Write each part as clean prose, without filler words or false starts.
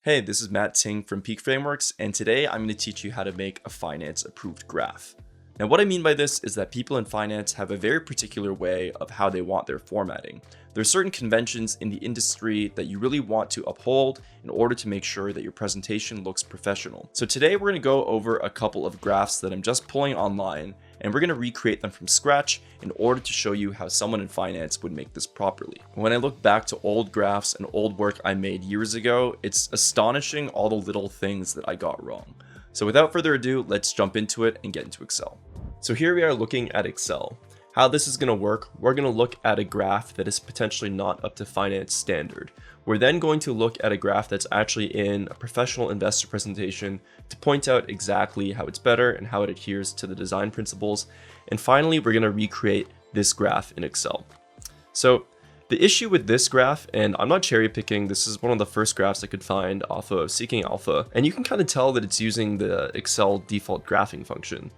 Hey, this is Matt Ting from Peak Frameworks, and today I'm going to teach you how to make a finance-approved graph. Now, what I mean by this is that people in finance have a very particular way of how they want their formatting. There are certain conventions in the industry that you really want to uphold in order to make sure that your presentation looks professional. So today we're going to go over a couple of graphs that I'm just pulling online, and we're going to recreate them from scratch in order to show you how someone in finance would make this properly. When I look back to old graphs and old work I made years ago, it's astonishing all the little things that I got wrong. So without further ado, let's jump into it and get into Excel. So here we are looking at Excel. How this is going to work, we're going to look at a graph that is potentially not up to finance standard. We're then going to look at a graph that's actually in a professional investor presentation to point out exactly how it's better and how it adheres to the design principles. And finally, we're going to recreate this graph in Excel. So the issue with this graph, and I'm not cherry picking, this is one of the first graphs I could find off of Seeking Alpha, and you can kind of tell that it's using the Excel default graphing function.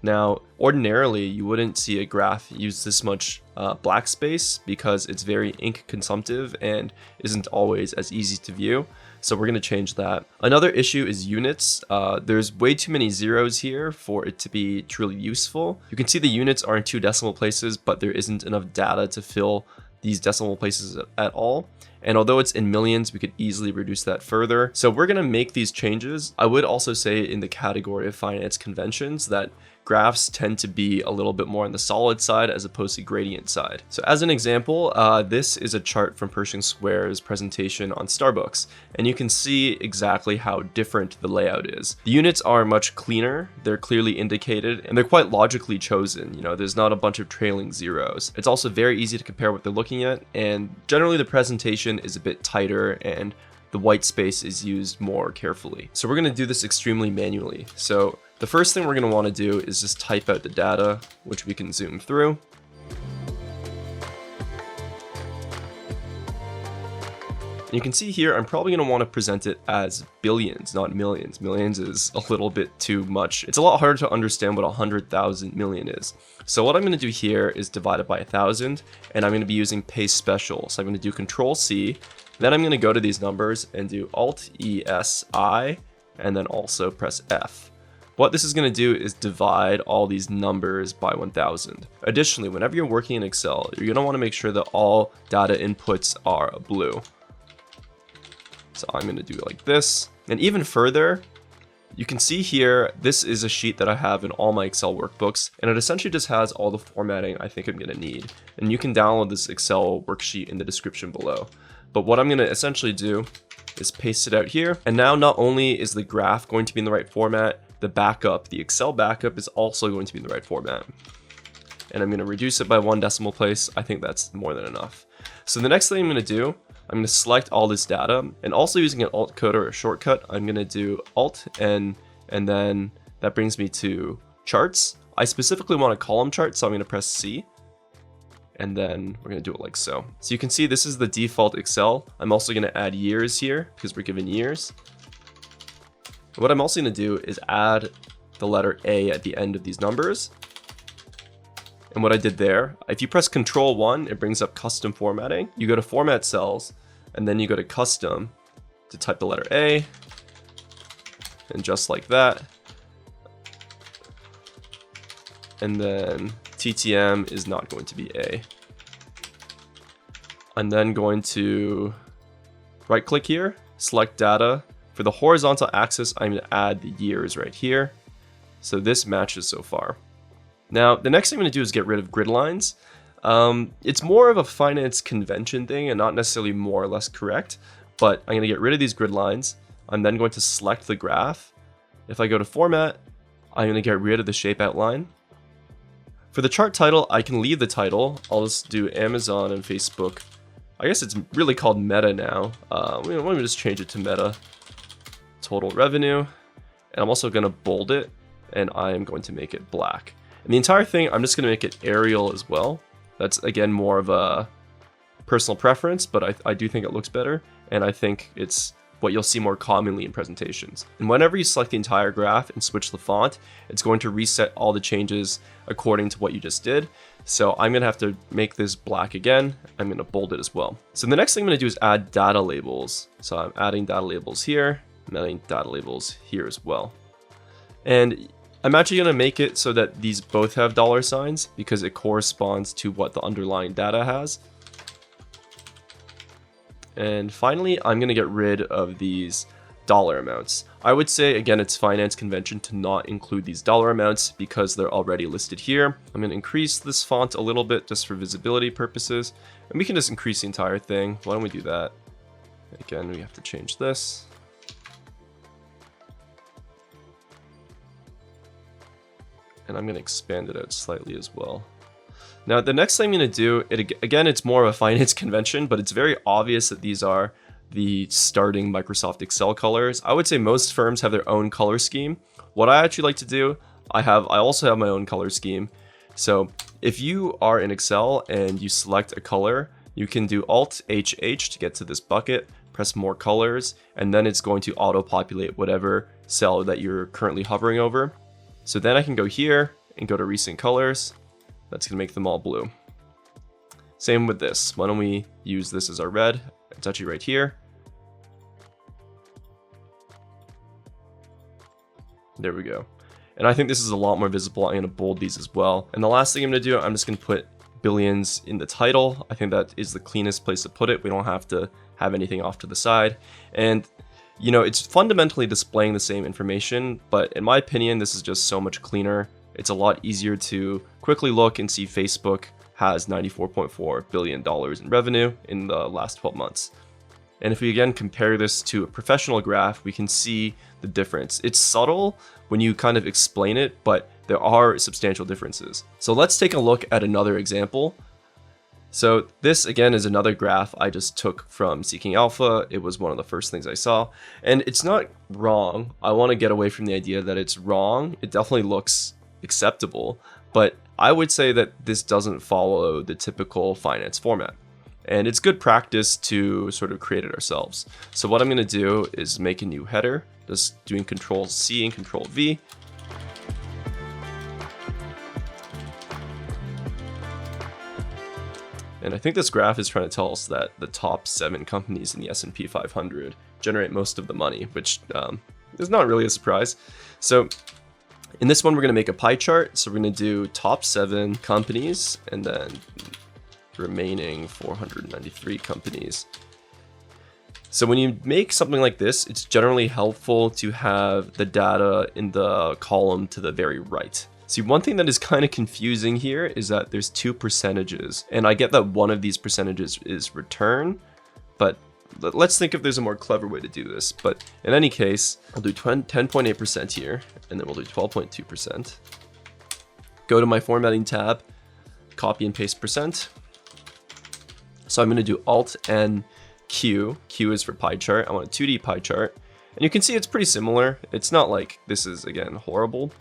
Now, ordinarily, you wouldn't see a graph use this much black space because it's very ink consumptive and isn't always as easy to view. So we're going to change that. Another issue is units. There's way too many zeros here for it to be truly useful. You can see the units are in 2 decimal places, but there isn't enough data to fill these decimal places at all. And although it's in millions, we could easily reduce that further. So we're going to make these changes. I would also say in the category of finance conventions that graphs tend to be a little bit more on the solid side as opposed to gradient side. So as an example, this is a chart from Pershing Square's presentation on Starbucks, and you can see exactly how different the layout is. The units are much cleaner, they're clearly indicated, and they're quite logically chosen. You know, there's not a bunch of trailing zeros. It's also very easy to compare what they're looking at, and generally the presentation is a bit tighter and the white space is used more carefully. So we're going to do this extremely manually. So the first thing we're going to want to do is just type out the data, which we can zoom through. And you can see here, I'm probably going to want to present it as billions, not millions. Millions is a little bit too much. It's a lot harder to understand what 100,000 million is. So what I'm going to do here is divide it by 1,000, and I'm going to be using paste special. So I'm going to do Control C, then I'm going to go to these numbers and do Alt ES I, and then also press F. What this is going to do is divide all these numbers by 1,000. Additionally, whenever you're working in Excel, you're going to want to make sure that all data inputs are blue. So I'm going to do it like this. And even further, you can see here, this is a sheet that I have in all my Excel workbooks, and it essentially just has all the formatting I think I'm going to need. And you can download this Excel worksheet in the description below. But what I'm going to essentially do is paste it out here. And now not only is the graph going to be in the right format, the backup, the Excel backup is also going to be in the right format. And I'm going to reduce it by 1 decimal place. I think that's more than enough. So the next thing I'm going to do, I'm going to select all this data, and also using an Alt code or a shortcut, I'm going to do Alt N, and then that brings me to charts. I specifically want a column chart, so I'm going to press C, and then we're going to do it like so. So you can see this is the default Excel. I'm also going to add years here because we're given years. What I'm also going to do is add the letter A at the end of these numbers. And what I did there, if you press Control 1, it brings up custom formatting. You go to Format Cells, and then you go to Custom to type the letter A, and just like that. And then TTM is not going to be A. I'm then going to right click here, select data. For the horizontal axis, I'm going to add the years right here. So this matches so far. Now, the next thing I'm going to do is get rid of grid lines. It's more of a finance convention thing and not necessarily more or less correct, but I'm going to get rid of these grid lines. I'm then going to select the graph. If I go to Format, I'm going to get rid of the shape outline. For the chart title, I can leave the title. I'll just do Amazon and Facebook. I guess it's really called Meta now. Let me just change it to Meta. Total revenue. And I'm also going to bold it, and I am going to make it black. And the entire thing, I'm just going to make it Arial as well. That's, again, more of a personal preference, but I do think it looks better. And I think it's what you'll see more commonly in presentations. And whenever you select the entire graph and switch the font, it's going to reset all the changes according to what you just did. So I'm gonna have to make this black again. I'm gonna bold it as well. So the next thing I'm gonna do is add data labels. So I'm adding data labels here, I'm adding data labels here as well. And I'm actually gonna make it so that these both have dollar signs because it corresponds to what the underlying data has. And finally, I'm gonna get rid of these dollar amounts. I would say, again, it's finance convention to not include these dollar amounts because they're already listed here. I'm gonna increase this font a little bit just for visibility purposes, and we can just increase the entire thing. Why don't we do that? Again, we have to change this. And I'm gonna expand it out slightly as well. Now, the next thing I'm gonna do, again, it's more of a finance convention, but it's very obvious that these are the starting Microsoft Excel colors. I would say most firms have their own color scheme. What I actually like to do, I also have my own color scheme. So if you are in Excel and you select a color, you can do Alt-HH to get to this bucket, press more colors, and then it's going to auto-populate whatever cell that you're currently hovering over. So then I can go here and go to recent colors. That's gonna make them all blue. Same with this. Why don't we use this as our red? It's actually right here. There we go. And I think this is a lot more visible. I'm gonna bold these as well. And the last thing I'm gonna do, I'm just gonna put billions in the title. I think that is the cleanest place to put it. We don't have to have anything off to the side. And you know, it's fundamentally displaying the same information, but in my opinion, this is just so much cleaner. It's a lot easier to quickly look and see Facebook has $94.4 billion in revenue in the last 12 months. And if we again compare this to a professional graph, we can see the difference. It's subtle when you kind of explain it, but there are substantial differences. So let's take a look at another example. So this again is another graph I just took from Seeking Alpha. It was one of the first things I saw, and it's not wrong. I want to get away from the idea that it's wrong. It definitely looks acceptable, but I would say that this doesn't follow the typical finance format. And it's good practice to sort of create it ourselves. So what I'm going to do is make a new header, just doing Control C and Control V. And I think this graph is trying to tell us that the top 7 companies in the S&P 500 generate most of the money, which is not really a surprise. So in this one, we're going to make a pie chart. So we're going to do top 7 companies and then remaining 493 companies. So when you make something like this, it's generally helpful to have the data in the column to the very right. See, one thing that is kind of confusing here is that there's 2 percentages, and I get that one of these percentages is return, but let's think if there's a more clever way to do this. But in any case, I'll do 10.8% here, and then we'll do 12.2%. Go to my formatting tab, copy and paste percent. So I'm going to do Alt and Q. Q is for pie chart. I want a 2D pie chart. And you can see it's pretty similar. It's not like this is, again, horrible,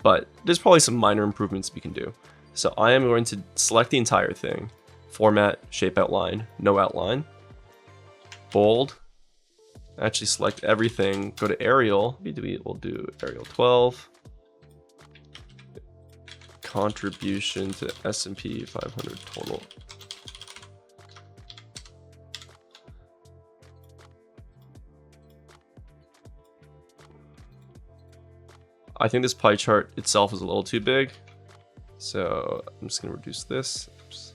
but there's probably some minor improvements we can do. So I am going to select the entire thing. Format, shape outline, no outline. Bold. Actually select everything. Go to Arial. We'll do Arial 12. Contribution to S&P 500 total. I think this pie chart itself is a little too big, so I'm just going to reduce this. Oops.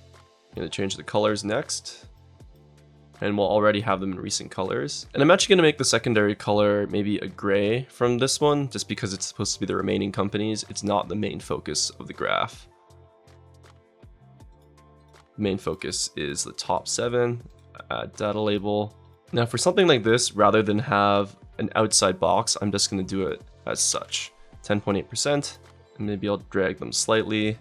I'm going to change the colors next, and we'll already have them in recent colors. And I'm actually going to make the secondary color maybe a gray from this one, just because it's supposed to be the remaining companies. It's not the main focus of the graph. The main focus is the top 7, add data label. Now for something like this, rather than have an outside box, I'm just going to do it as such. 10.8%, and maybe I'll drag them slightly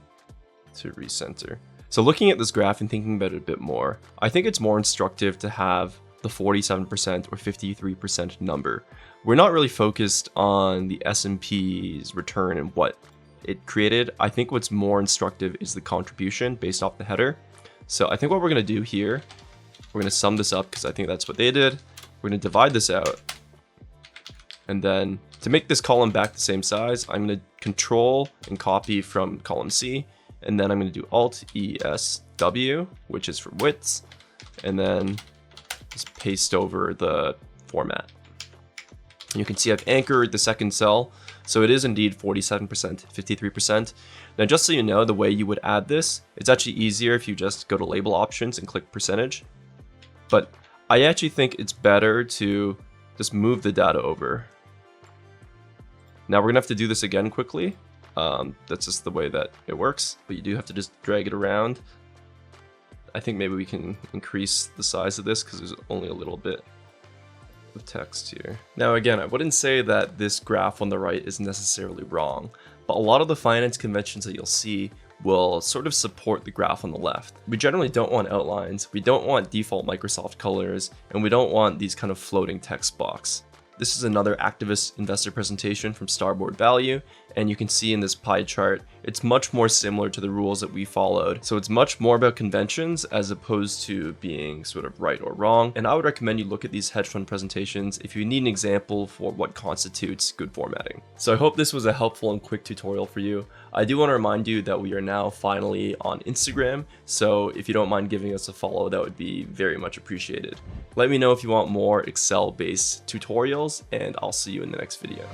to recenter. So looking at this graph and thinking about it a bit more, I think it's more instructive to have the 47% or 53% number. We're not really focused on the S&P's return and what it created. I think what's more instructive is the contribution based off the header. So I think what we're going to do here, we're going to sum this up because I think that's what they did. We're going to divide this out. And then to make this column back the same size, I'm going to control and copy from column C and then I'm going to do Alt ESW, which is for widths, and then just paste over the format. You can see I've anchored the second cell, so it is indeed 47%, 53%. Now, just so you know, the way you would add this, it's actually easier if you just go to label options and click percentage. But I actually think it's better to just move the data over. Now we're gonna have to do this again quickly. That's just the way that it works, but you do have to just drag it around. I think maybe we can increase the size of this because there's only a little bit of text here. Now again, I wouldn't say that this graph on the right is necessarily wrong, but a lot of the finance conventions that you'll see will sort of support the graph on the left. We generally don't want outlines, we don't want default Microsoft colors, and we don't want these kind of floating text box. This is another activist investor presentation from Starboard Value, and you can see in this pie chart, it's much more similar to the rules that we followed. So it's much more about conventions as opposed to being sort of right or wrong. And I would recommend you look at these hedge fund presentations if you need an example for what constitutes good formatting. So I hope this was a helpful and quick tutorial for you. I do want to remind you that we are now finally on Instagram, so if you don't mind giving us a follow, that would be very much appreciated. Let me know if you want more Excel-based tutorials, and I'll see you in the next video.